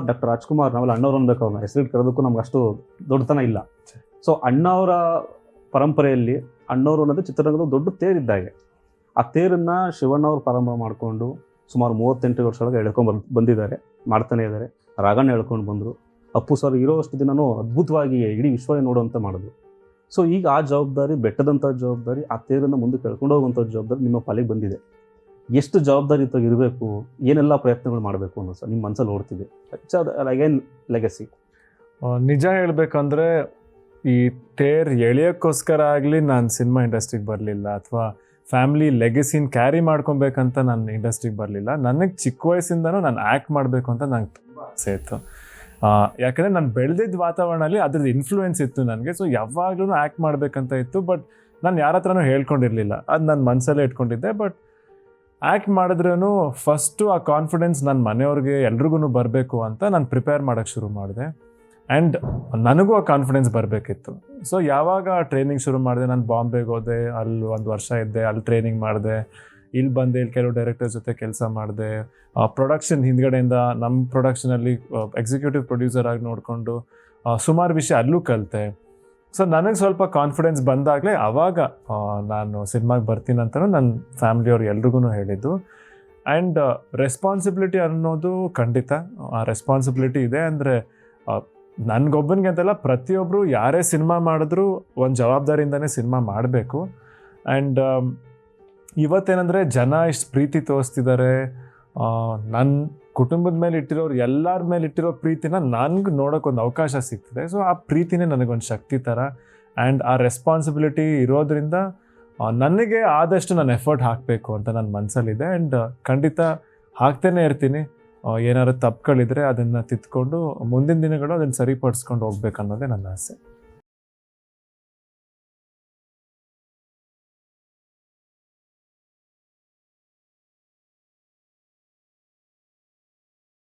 Doctor Rajkumar ನಾವೆಲ್ಲ ಅಣ್ಣವ್ರು ಅನ್ಬೇಕು, ಅವ್ರನ್ನ ಹೆಸರಿಟ್ಟು ಕರೆದಕ್ಕೂ ನಮ್ಗೆ ಅಷ್ಟು ದೊಡ್ಡತನ ಇಲ್ಲ. ಸೊ ಅಣ್ಣವರ ಪರಂಪರೆಯಲ್ಲಿ ಅಣ್ಣವರು ಅನ್ನೋದು ಚಿತ್ರರಂಗದ ದೊಡ್ಡ ತೇರಿದ್ದಾಗೆ. ಆ ತೇರನ್ನು ಶಿವಣ್ಣ ಅವರು ಪ್ರಾರಂಭ ಮಾಡಿಕೊಂಡು ಸುಮಾರು 38 ವರ್ಷದೊಳಗೆ ಎಳ್ಕೊಂಡು ಬಂದಿದ್ದಾರೆ, ಮಾಡ್ತಾನೆ ಇದ್ದಾರೆ. ರಾಘಣ್ಣ ಹೇಳ್ಕೊಂಡು ಬಂದರು, ಅಪ್ಪು ಸರ್ ಇರೋಷ್ಟು ದಿನವೂ ಅದ್ಭುತವಾಗಿ ಇಡೀ ವಿಶ್ವ ನೋಡುವಂಥ ಮಾಡಿದ್ರು. ಸೊ ಈಗ ಆ ಜವಾಬ್ದಾರಿ, ಬೆಟ್ಟದಂಥ ಜವಾಬ್ದಾರಿ, ಆ ತೇರನ್ನು ಮುಂದಕ್ಕೆ ಎಳ್ಕೊಂಡು ಹೋಗುವಂಥ ಜವಾಬ್ದಾರಿ ನಿಮ್ಮ ಪಾಲಿಗೆ ಬಂದಿದೆ. ಎಷ್ಟು ಜವಾಬ್ದಾರಿಯುತವಾಗಿ ಇರಬೇಕು, ಏನೆಲ್ಲ ಪ್ರಯತ್ನಗಳು ಮಾಡಬೇಕು ಅನ್ನೋ ಸರ್ ನಿಮ್ಮ ಮನಸ್ಸಲ್ಲಿ ಓಡ್ತಿದೆ. Again legacy. ನಿಜ ಹೇಳಬೇಕಂದ್ರೆ ಈ ತೇರ್ ಎಳೆಯೋಕ್ಕೋಸ್ಕರ ಆಗಲಿ ನಾನು ಸಿನಿಮಾ ಇಂಡಸ್ಟ್ರಿಗೆ ಬರಲಿಲ್ಲ, ಅಥವಾ ಫ್ಯಾಮಿಲಿ ಲೆಗಸಿನ ಕ್ಯಾರಿ ಮಾಡ್ಕೊಬೇಕಂತ ನಾನು ಇಂಡಸ್ಟ್ರಿಗೆ ಬರಲಿಲ್ಲ. ನನಗೆ ಚಿಕ್ಕ ವಯಸ್ಸಿಂದನೂ ನಾನು ಆ್ಯಕ್ಟ್ ಮಾಡಬೇಕು ಅಂತ ನಂಗೆ ತುಂಬ ಆಸೆ ಇತ್ತು. ಯಾಕಂದರೆ ನಾನು ಬೆಳೆದಿದ್ದ ವಾತಾವರಣದಲ್ಲಿ ಅದ್ರದ್ದು ಇನ್ಫ್ಲೂಯೆನ್ಸ್ ಇತ್ತು ನನಗೆ. ಸೊ ಯಾವಾಗಲೂ ಆ್ಯಕ್ಟ್ ಮಾಡಬೇಕಂತ ಇತ್ತು. ಬಟ್ ನಾನು ಯಾರ ಹತ್ರನೂ ಹೇಳ್ಕೊಂಡಿರಲಿಲ್ಲ, ಅದು ನನ್ನ ಮನಸ್ಸಲ್ಲೇ ಇಟ್ಕೊಂಡಿದ್ದೆ. ಬಟ್ ಆ್ಯಕ್ಟ್ ಮಾಡಿದ್ರೂ ಫಸ್ಟು ಆ ಕಾನ್ಫಿಡೆನ್ಸ್ ನನ್ನ ಮನೆಯವ್ರಿಗೆ ಎಲ್ರಿಗೂ ಬರಬೇಕು ಅಂತ ನಾನು ಪ್ರಿಪೇರ್ ಮಾಡೋಕ್ಕೆ ಶುರು ಮಾಡಿದೆ. ಆ್ಯಂಡ್ ನನಗೂ ಆ ಕಾನ್ಫಿಡೆನ್ಸ್ ಬರಬೇಕಿತ್ತು. ಸೊ ಯಾವಾಗ ಟ್ರೈನಿಂಗ್ ಶುರು ಮಾಡಿದೆ, ನಾನು ಬಾಂಬೆಗೆ ಹೋದೆ, ಅಲ್ಲಿ 1 ವರ್ಷ ಇದ್ದೆ, ಅಲ್ಲಿ ಟ್ರೈನಿಂಗ್ ಮಾಡಿದೆ. ಇಲ್ಲಿ ಬಂದೆ, ಇಲ್ಲಿ ಕೆಲವು ಡೈರೆಕ್ಟರ್ಸ್ ಜೊತೆ ಕೆಲಸ ಮಾಡಿದೆ. ಪ್ರೊಡಕ್ಷನ್ ಹಿಂದ್ಗಡೆಯಿಂದ ನಮ್ಮ ಪ್ರೊಡಕ್ಷನಲ್ಲಿ ಎಕ್ಸಿಕ್ಯೂಟಿವ್ ಪ್ರೊಡ್ಯೂಸರ್ ಆಗಿ ನೋಡಿಕೊಂಡು ಸುಮಾರು ವಿಷಯ ಅಲ್ಲೂ ಕಲಿತೆ. ಸೊ ನನಗೆ ಸ್ವಲ್ಪ ಕಾನ್ಫಿಡೆನ್ಸ್ ಬಂದಾಗಲೇ ಆವಾಗ ನಾನು ಸಿನಿಮಾಗೆ ಬರ್ತೀನಿ ಅಂತಲೂ ನನ್ನ ಫ್ಯಾಮಿಲಿಯವ್ರು ಎಲ್ರಿಗೂ ಹೇಳಿದ್ದು. ಆ್ಯಂಡ್ ರೆಸ್ಪಾನ್ಸಿಬಿಲಿಟಿ ಅನ್ನೋದು ಖಂಡಿತ ಆ ರೆಸ್ಪಾನ್ಸಿಬಿಲಿಟಿ ಇದೆ. ಅಂದರೆ ನನಗೊಬ್ಬನಿಗೆ ಅಂತಲ್ಲ, ಪ್ರತಿಯೊಬ್ಬರು ಯಾರೇ ಸಿನಿಮಾ ಮಾಡಿದ್ರೂ ಒಂದು ಜವಾಬ್ದಾರಿಯಿಂದನೇ ಸಿನಿಮಾ ಮಾಡಬೇಕು. ಆ್ಯಂಡ್ ಇವತ್ತೇನೆಂದರೆ ಜನ ಇಷ್ಟು ಪ್ರೀತಿ ತೋರಿಸ್ತಿದ್ದಾರೆ, ನನ್ನ ಕುಟುಂಬದ ಮೇಲೆ ಇಟ್ಟಿರೋರು ಎಲ್ಲರ ಮೇಲೆ ಇಟ್ಟಿರೋ ಪ್ರೀತಿನ ನನಗೆ ನೋಡೋಕ್ಕೊಂದು ಅವಕಾಶ ಸಿಗ್ತಿದೆ. ಸೊ ಆ ಪ್ರೀತಿನೇ ನನಗೊಂದು ಶಕ್ತಿ ಥರ. ಆ್ಯಂಡ್ ಆ ರೆಸ್ಪಾನ್ಸಿಬಿಲಿಟಿ ಇರೋದ್ರಿಂದ ನನಗೆ ಆದಷ್ಟು ನಾನು ಎಫರ್ಟ್ ಹಾಕಬೇಕು ಅಂತ ನನ್ನ ಮನಸ್ಸಲ್ಲಿದೆ. ಆ್ಯಂಡ್ ಖಂಡಿತ ಹಾಕ್ತೇನೆ ಇರ್ತೀನಿ. ಏನಾದ್ರು ತಪ್ಪುಗಳಿದ್ರೆ ಅದನ್ನು ತಿದ್ಕೊಂಡು ಮುಂದಿನ ದಿನಗಳು ಅದನ್ನು ಸರಿಪಡಿಸ್ಕೊಂಡು ಹೋಗ್ಬೇಕು ಅನ್ನೋದೇ ನನ್ನ ಆಸೆ.